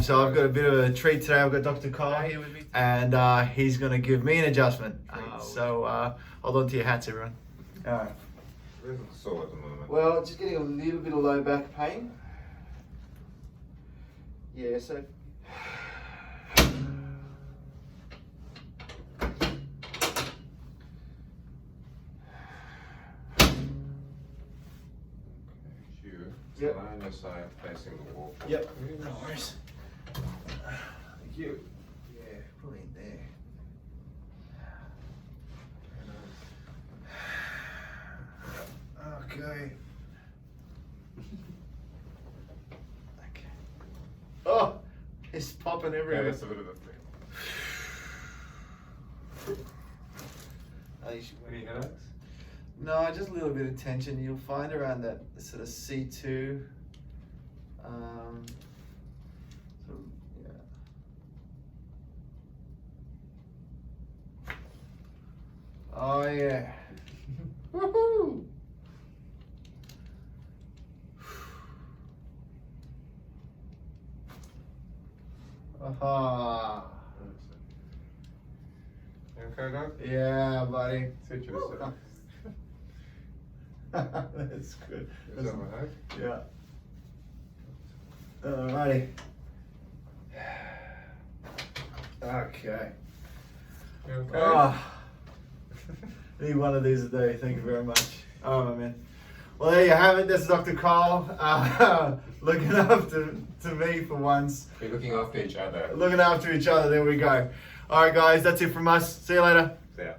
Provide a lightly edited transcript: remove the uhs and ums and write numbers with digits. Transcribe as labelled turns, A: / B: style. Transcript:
A: So I've got a bit of a treat today. I've got Dr. Kyle here with me, and he's going to give me an adjustment. So hold on to your hats, everyone. All right.
B: Where's the sore at the moment?
A: Well, just getting a little bit of low back pain. Yeah, so.
B: Yep. Lie on your side facing the wall.
A: Yep. No worries. Thank you. Yeah, put it in there. Okay. Okay. Oh, it's popping
B: Yeah,
A: everywhere.
B: that's a bit of a thing. Any headaches?
A: No, just a little bit of tension. You'll find around that sort of C2. So, yeah. Oh yeah. Woohoo! Aha.
B: You okay, Doug?
A: Yeah, buddy.
B: Sit yourself.
A: That's good.
B: Is that right?
A: Yeah. Alrighty. Okay.
B: You okay?
A: Oh, need one of these a day. Thank you very much. Oh, my man. Well, there you have it. That's Dr. Kyle looking after to me for once.
B: We're looking after each other.
A: Looking after each other. There we go. All right, guys. That's it from us. See you later.
B: Yeah.